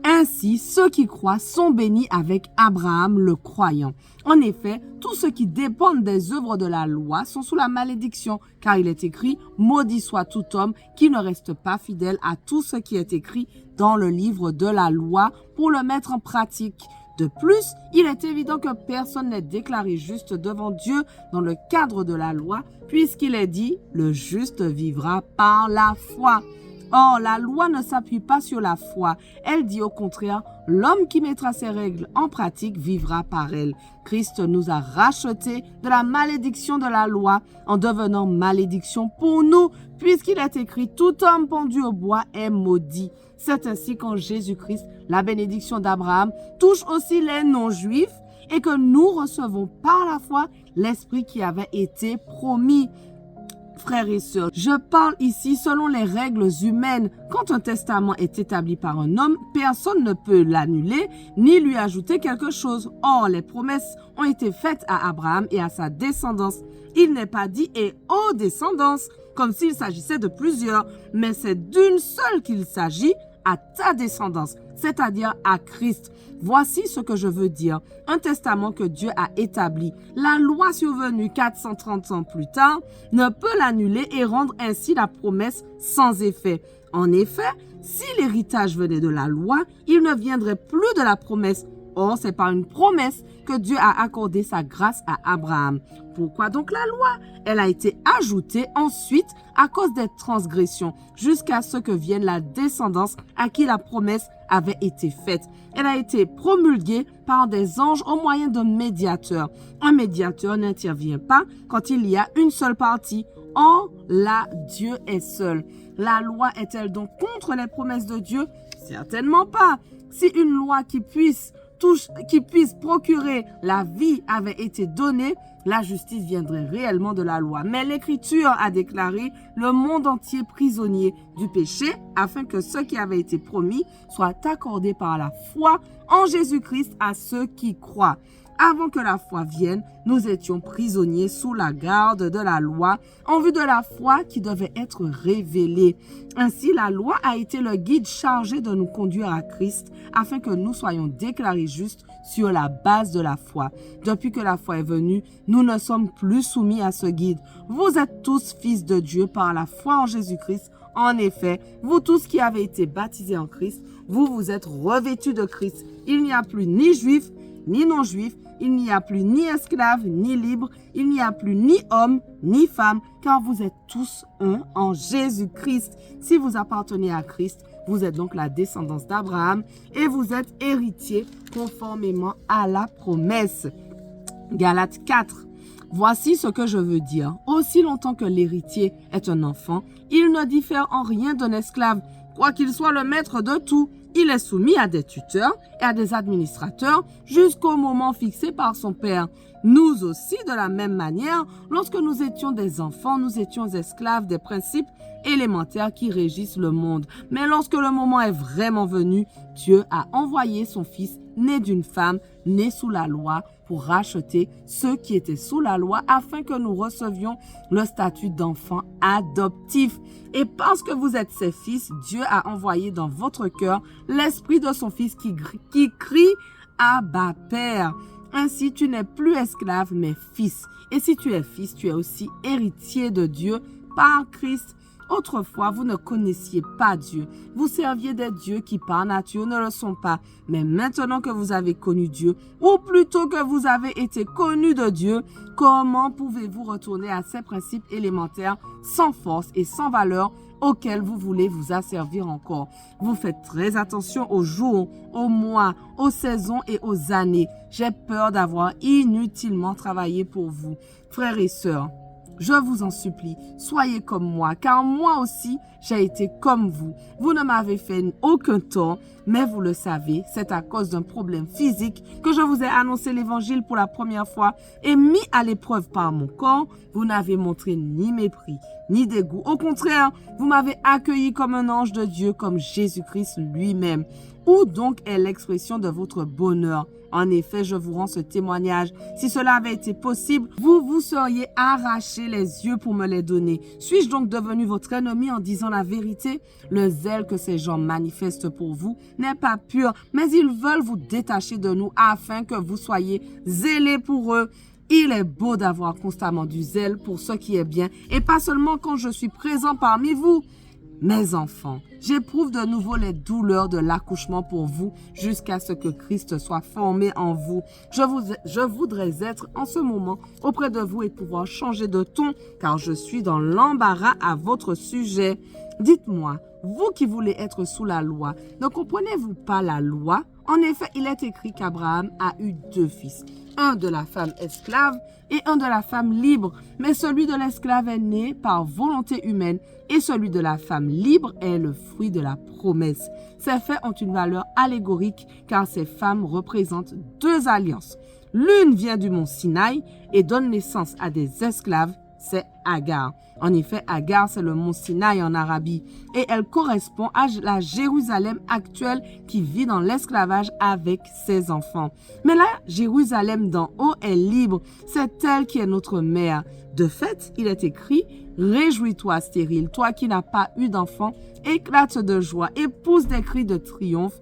Ainsi, ceux qui croient sont bénis avec Abraham le croyant. En effet, tous ceux qui dépendent des œuvres de la loi sont sous la malédiction, car il est écrit « Maudit soit tout homme qui ne reste pas fidèle à tout ce qui est écrit dans le livre de la loi pour le mettre en pratique. » De plus, il est évident que personne n'est déclaré juste devant Dieu dans le cadre de la loi, puisqu'il est dit « Le juste vivra par la foi ». Or, la loi ne s'appuie pas sur la foi. Elle dit au contraire, l'homme qui mettra ses règles en pratique vivra par elles. Christ nous a rachetés de la malédiction de la loi en devenant malédiction pour nous, puisqu'il est écrit, tout homme pendu au bois est maudit. C'est ainsi qu'en Jésus-Christ, la bénédiction d'Abraham touche aussi les non-juifs et que nous recevons par la foi l'Esprit qui avait été promis. Frères et sœurs, je parle ici selon les règles humaines. Quand un testament est établi par un homme, personne ne peut l'annuler ni lui ajouter quelque chose. Or, les promesses ont été faites à Abraham et à sa descendance. Il n'est pas dit « et aux descendances » comme s'il s'agissait de plusieurs, mais c'est d'une seule qu'il s'agit, à ta descendance, c'est-à-dire à Christ. Voici ce que je veux dire. Un testament que Dieu a établi, la loi survenue 430 ans plus tard, ne peut l'annuler et rendre ainsi la promesse sans effet. En effet, si l'héritage venait de la loi, il ne viendrait plus de la promesse. Or, c'est par une promesse que Dieu a accordé sa grâce à Abraham. Pourquoi donc la loi? Elle a été ajoutée ensuite à cause des transgressions, jusqu'à ce que vienne la descendance à qui la promesse avait été faite. Elle a été promulguée par des anges au moyen d'un médiateur. Un médiateur n'intervient pas quand il y a une seule partie. Or, là, Dieu est seul. La loi est-elle donc contre les promesses de Dieu? Certainement pas. Si une loi qui puisse procurer la vie avait été donnée, la justice viendrait réellement de la loi. Mais l'Écriture a déclaré le monde entier prisonnier du péché afin que ce qui avait été promis soit accordé par la foi en Jésus-Christ à ceux qui croient. Avant que la foi vienne, nous étions prisonniers sous la garde de la loi en vue de la foi qui devait être révélée. Ainsi, la loi a été le guide chargé de nous conduire à Christ afin que nous soyons déclarés justes sur la base de la foi. Depuis que la foi est venue, nous ne sommes plus soumis à ce guide. Vous êtes tous fils de Dieu par la foi en Jésus-Christ. En effet, vous tous qui avez été baptisés en Christ, vous vous êtes revêtus de Christ. Il n'y a plus ni juif, ni non-juif, il n'y a plus ni esclave, ni libre, il n'y a plus ni homme, ni femme, car vous êtes tous un en Jésus-Christ. Si vous appartenez à Christ, vous êtes donc la descendance d'Abraham et vous êtes héritier conformément à la promesse. Galates 4. Voici ce que je veux dire. Aussi longtemps que l'héritier est un enfant, il ne diffère en rien d'un esclave, quoiqu'il soit le maître de tout. Il est soumis à des tuteurs et à des administrateurs jusqu'au moment fixé par son père. Nous aussi, de la même manière, lorsque nous étions des enfants, nous étions esclaves des principes élémentaires qui régissent le monde. Mais lorsque le moment est vraiment venu, Dieu a envoyé son Fils, né d'une femme, né sous la loi, pour racheter ceux qui étaient sous la loi afin que nous recevions le statut d'enfant adoptif. Et parce que vous êtes ses fils, Dieu a envoyé dans votre cœur l'esprit de son Fils qui crie « Abba, Père ». Ainsi, tu n'es plus esclave, mais fils. Et si tu es fils, tu es aussi héritier de Dieu par Christ. Autrefois, vous ne connaissiez pas Dieu. Vous serviez des dieux qui par nature ne le sont pas. Mais maintenant que vous avez connu Dieu, ou plutôt que vous avez été connus de Dieu, comment pouvez-vous retourner à ces principes élémentaires sans force et sans valeur auxquels vous voulez vous asservir encore? Vous faites très attention aux jours, aux mois, aux saisons et aux années. J'ai peur d'avoir inutilement travaillé pour vous. Frères et sœurs, je vous en supplie, soyez comme moi, car moi aussi, j'ai été comme vous. Vous ne m'avez fait aucun tort, mais vous le savez, c'est à cause d'un problème physique que je vous ai annoncé l'évangile pour la première fois et mis à l'épreuve par mon corps. Vous n'avez montré ni mépris, ni dégoût. Au contraire, vous m'avez accueilli comme un ange de Dieu, comme Jésus-Christ lui-même. Où donc est l'expression de votre bonheur? En effet, je vous rends ce témoignage. Si cela avait été possible, vous vous seriez arraché les yeux pour me les donner. Suis-je donc devenu votre ennemi en disant la vérité? Le zèle que ces gens manifestent pour vous n'est pas pur, mais ils veulent vous détacher de nous afin que vous soyez zélés pour eux. Il est beau d'avoir constamment du zèle pour ce qui est bien, et pas seulement quand je suis présent parmi vous. Mes enfants, j'éprouve de nouveau les douleurs de l'accouchement pour vous jusqu'à ce que Christ soit formé en vous. Je voudrais être en ce moment auprès de vous et pouvoir changer de ton, car je suis dans l'embarras à votre sujet. Dites-moi, vous qui voulez être sous la loi, ne comprenez-vous pas la loi? En effet, il est écrit qu'Abraham a eu 2 fils, un de la femme esclave et un de la femme libre. Mais celui de l'esclave est né par volonté humaine et celui de la femme libre est le fruit de la promesse. Ces faits ont une valeur allégorique car ces femmes représentent 2 alliances. L'une vient du mont Sinaï et donne naissance à des esclaves, c'est Agar. En effet, Agar, c'est le mont Sinaï en Arabie et elle correspond à la Jérusalem actuelle qui vit dans l'esclavage avec ses enfants. Mais la Jérusalem d'en haut est libre, c'est elle qui est notre mère. De fait, il est écrit « Réjouis-toi, stérile, toi qui n'as pas eu d'enfant, éclate de joie et pousse des cris de triomphe,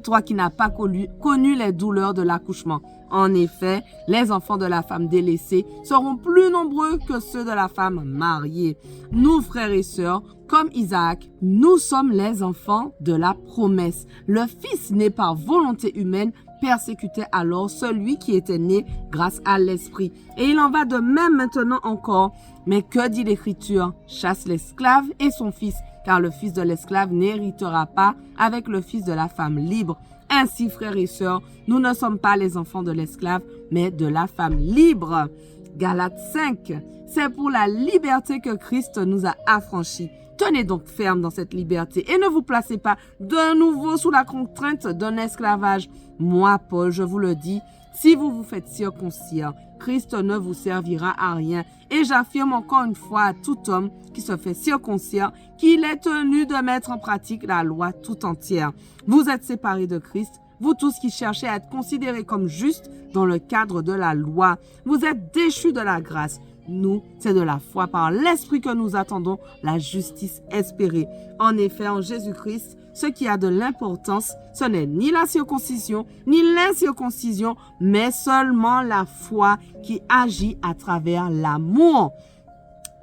toi qui n'as pas connu les douleurs de l'accouchement. » En effet, les enfants de la femme délaissée seront plus nombreux que ceux de la femme mariée. Nous, frères et sœurs, comme Isaac, nous sommes les enfants de la promesse. Le fils né par volonté humaine persécutait alors celui qui était né grâce à l'esprit. Et il en va de même maintenant encore. Mais que dit l'Écriture? Chasse l'esclave et son fils, car le fils de l'esclave n'héritera pas avec le fils de la femme libre. Ainsi, frères et sœurs, nous ne sommes pas les enfants de l'esclave, mais de la femme libre. Galates 5, c'est pour la liberté que Christ nous a affranchis. Tenez donc ferme dans cette liberté et ne vous placez pas de nouveau sous la contrainte d'un esclavage. Moi, Paul, je vous le dis, si vous vous faites circoncire, Christ ne vous servira à rien. Et j'affirme encore une fois à tout homme qui se fait circoncire qu'il est tenu de mettre en pratique la loi tout entière. Vous êtes séparés de Christ, vous tous qui cherchez à être considérés comme justes dans le cadre de la loi. Vous êtes déchus de la grâce. Nous, c'est de la foi par l'Esprit que nous attendons la justice espérée. En effet, en Jésus-Christ, ce qui a de l'importance, ce n'est ni la circoncision, ni l'incirconcision, mais seulement la foi qui agit à travers l'amour.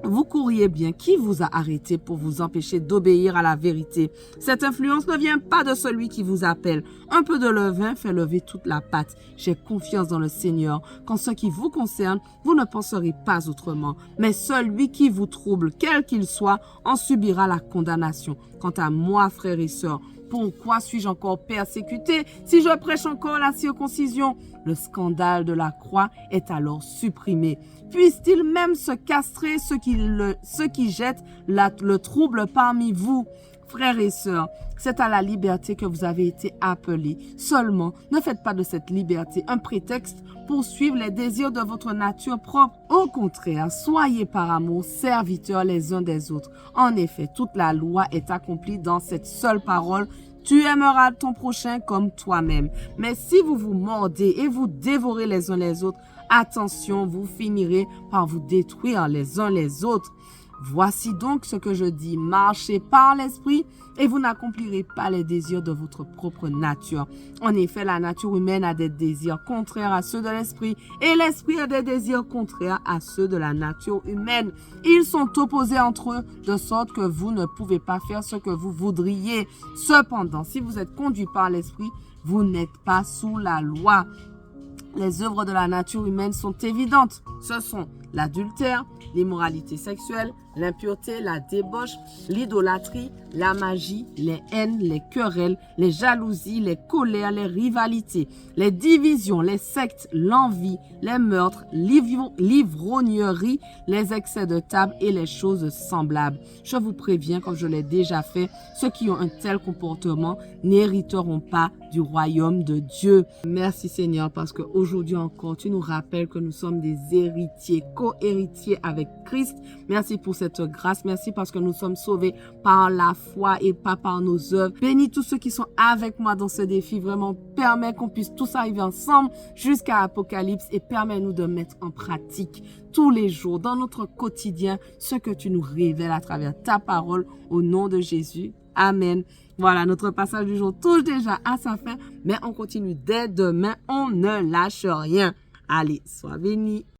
Vous courriez bien. Qui vous a arrêté pour vous empêcher d'obéir à la vérité? Cette influence ne vient pas de celui qui vous appelle. Un peu de levain fait lever toute la pâte. J'ai confiance dans le Seigneur qu'en ce qui vous concerne, vous ne penserez pas autrement. Mais celui qui vous trouble, quel qu'il soit, en subira la condamnation. Quant à moi, frères et sœurs, pourquoi suis-je encore persécuté si je prêche encore la circoncision? Le scandale de la croix est alors supprimé. Puisse-t-il même se castrer ceux qui jettent le trouble parmi vous? Frères et sœurs, c'est à la liberté que vous avez été appelés. Seulement, ne faites pas de cette liberté un prétexte pour suivre les désirs de votre nature propre. Au contraire, soyez par amour serviteurs les uns des autres. En effet, toute la loi est accomplie dans cette seule parole: tu aimeras ton prochain comme toi-même. Mais si vous vous mordez et vous dévorez les uns les autres, attention, vous finirez par vous détruire les uns les autres. Voici donc ce que je dis: marchez par l'esprit et vous n'accomplirez pas les désirs de votre propre nature. En effet, la nature humaine a des désirs contraires à ceux de l'esprit et l'esprit a des désirs contraires à ceux de la nature humaine. Ils sont opposés entre eux de sorte que vous ne pouvez pas faire ce que vous voudriez. Cependant, si vous êtes conduits par l'esprit, vous n'êtes pas sous la loi. Les œuvres de la nature humaine sont évidentes. Ce sont l'adultère, l'immoralité sexuelle, l'impureté, la débauche, l'idolâtrie, la magie, les haines, les querelles, les jalousies, les colères, les rivalités, les divisions, les sectes, l'envie, les meurtres, l'ivrognerie, les excès de table et les choses semblables. Je vous préviens, comme je l'ai déjà fait, ceux qui ont un tel comportement n'hériteront pas du royaume de Dieu. Merci Seigneur, parce qu'aujourd'hui encore, tu nous rappelles que nous sommes des héritiers co-héritiers avec Christ. Merci pour cette grâce. Merci parce que nous sommes sauvés par la foi et pas par nos œuvres. Bénis tous ceux qui sont avec moi dans ce défi. Vraiment, permets qu'on puisse tous arriver ensemble jusqu'à Apocalypse et permets-nous de mettre en pratique tous les jours, dans notre quotidien, ce que tu nous révèles à travers ta parole au nom de Jésus. Amen. Voilà, notre passage du jour touche déjà à sa fin, mais on continue dès demain. On ne lâche rien. Allez, sois bénis.